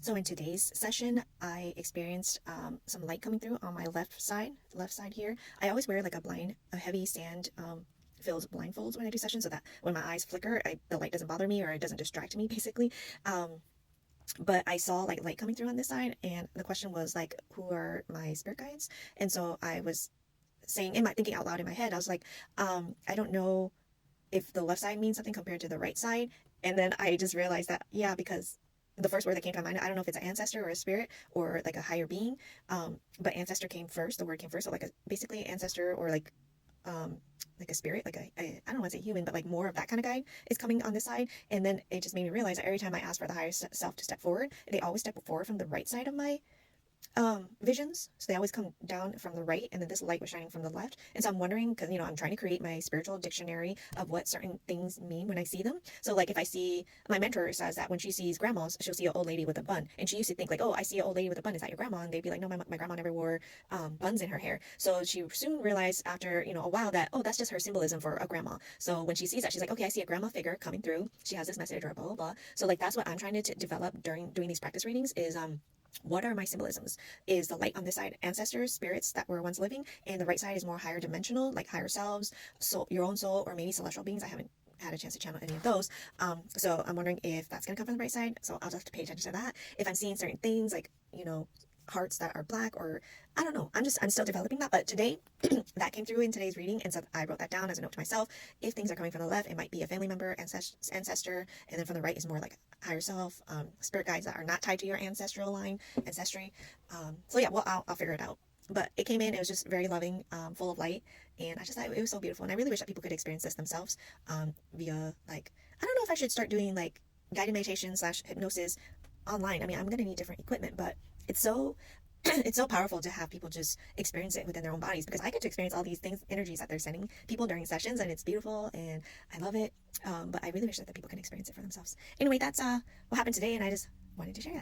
So in today's session, I experienced some light coming through on my left side here. I always wear like a heavy sand filled blindfolds when I do sessions, so that when my eyes flicker, the light doesn't bother me or it doesn't distract me, basically. But I saw like light coming through on this side, and the question was like, who are my spirit guides? And so I was saying, thinking out loud in my head, I was like, I don't know if the left side means something compared to the right side. And then I just realized that, yeah, because the first word that came to my mind, I don't know if it's an ancestor or a spirit or like a higher being, but ancestor came first, the word came first. So like basically ancestor or like a spirit, like I don't want to say human, but like more of that kind of guide is coming on this side. And then it just made me realize that every time I ask for the higher self to step forward, they always step forward from the right side of my visions. So they always come down from the right, and then this light was shining from the left. And so I'm wondering, because I'm trying to create my spiritual dictionary of what certain things mean when I see them. So like if I see, my mentor says that when she sees grandmas, she'll see an old lady with a bun, and she used to think like, oh, I see an old lady with a bun, is that your grandma? And they'd be like, no, my grandma never wore buns in her hair. So she soon realized after a while that, oh, that's just her symbolism for a grandma. So when she sees that, she's like, okay, I see a grandma figure coming through, she has this message or blah blah blah. So like that's what I'm trying to develop during doing these practice readings is what are my symbolisms? Is the light on this side ancestors, spirits that were once living, and the right side is more higher dimensional, like higher selves, soul, your own soul, or maybe celestial beings? I haven't had a chance to channel any of those. So I'm wondering if that's gonna come from the right side. So I'll just have to pay attention to that. If I'm seeing certain things like, hearts that are black, or I don't know. I'm still developing that. But today that came through in today's reading, and so I wrote that down as a note to myself. If things are coming from the left, it might be a family member, ancestor, and then from the right is more like higher self, spirit guides that are not tied to your ancestral line, ancestry. So yeah, well, I'll figure it out. But it came in, it was just very loving, full of light, and I just thought it was so beautiful. And I really wish that people could experience this themselves via, like, I don't know if I should start doing like guided meditation slash hypnosis online. I mean, I'm gonna need different equipment, but it's so it's so powerful to have people just experience it within their own bodies, because I get to experience all these things, energies that they're sending people during sessions, and it's beautiful and I love it. But I really wish that the people can experience it for themselves. Anyway, that's what happened today, and I just wanted to share that.